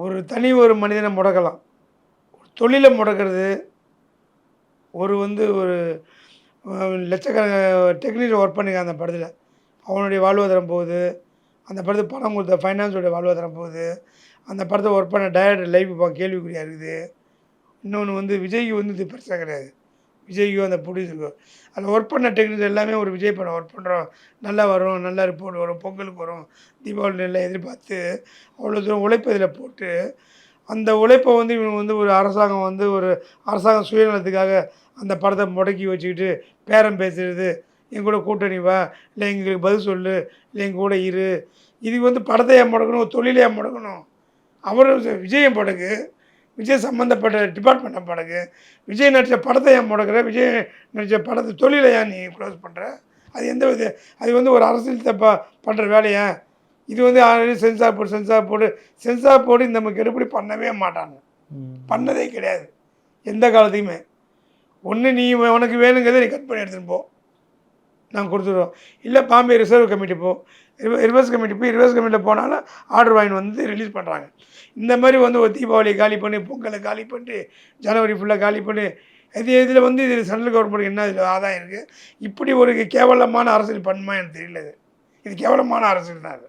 ஒரு மனிதனை முடக்கலாம். ஒரு தொழில முடக்கிறது, ஒரு லட்சக்கணக்கான டெக்னீஷியன் ஒர்க் பண்ணியிருக்கான் அந்த படத்தில. அவனுடைய வாழ்வாதாரம் போகுது. அந்த படத்துக்கு பணம் கொடுத்த ஃபைனான்ஸோட வாழ்வாதாரம் போகுது. அந்த படத்த ஒர்க் பண்ண டைரக்டர் லைஃப் இப்போ கேள்விக்குறியா இருக்குது. இன்னொன்று விஜய்க்கு இது பெருசா கிடையாது. விஜய்க்கோ அந்த ப்ரொடியூசருக்கோ. அதில் ஒர்க் பண்ண டெக்னீஷியன் எல்லாமே ஒரு விஜய் படம் ஒர்க் பண்ணுறோம். நல்லா வரும், நல்ல ரிப்போர்ட் வரும், பொங்கலுக்கு வரும், தீபாவளி எல்லாம் எதிர்பார்த்து அவ்வளோ தூரம் உழைப்பு இதில் போட்டு, அந்த உழைப்பை இவங்க ஒரு அரசாங்கம் ஒரு அரசாங்க சுயநலத்துக்காக அந்த படத்தை முடக்கி வச்சுக்கிட்டு பேரம் பேசுறது, என் கூட கூட்டணி வா, இல்லை எங்களுக்கு பதில் சொல்லு, இல்லை எங்கள் கூட இரு. இதுக்கு படத்தை ஏன் முடக்கணும், ஒரு தொழிலை ஏன் முடக்கணும்? அவரும் விஜயை முடக்கு, விஜய் சம்மந்தப்பட்ட டிபார்ட்மெண்ட்டை முடக்கு, விஜய் நடித்த படத்தை ஏன் முடக்குற, விஜய் நடித்த படத்தை தொழிலை ஏன் நீ க்ளோஸ் பண்ணுற? அது எந்த வித அது ஒரு அரசியல் பண்ணுற வேலையா? இது ஆல்ரெடி சென்சார் போர்டு இந்த கெடுபடி பண்ணவே மாட்டாங்க. பண்ணதே கிடையாது எந்த காலத்தையுமே. ஒன்று நீ உனக்கு வேணுங்கிறத நீ கட் பண்ணி எடுத்துகிட்டு போ, நாங்கள் கொடுத்துருவோம். இல்லை பாம்பே ரிசர்வ் கமிட்டி போ, ரிவர்ஸ் கமிட்டி போய் ரிவர்ஸ் கமிட்டியில் போனாலும் ஆர்டர் வாங்கி ரிலீஸ் பண்ணுறாங்க. இந்த மாதிரி ஒரு தீபாவளியை காலி பண்ணி, பொங்கலை காலி பண்ணி, ஜனவரி ஃபுல்லாக காலி பண்ணி, இதில் இதில் சென்ட்ரல் கவர்மெண்ட்டுக்கு என்ன இதில் ஆதாயம் இருக்குது? இப்படி ஒரு கேவலமான அரசியல் பண்ணுமா எனக்கு தெரியல. இது கேவலமான அரசியல் தான் அது.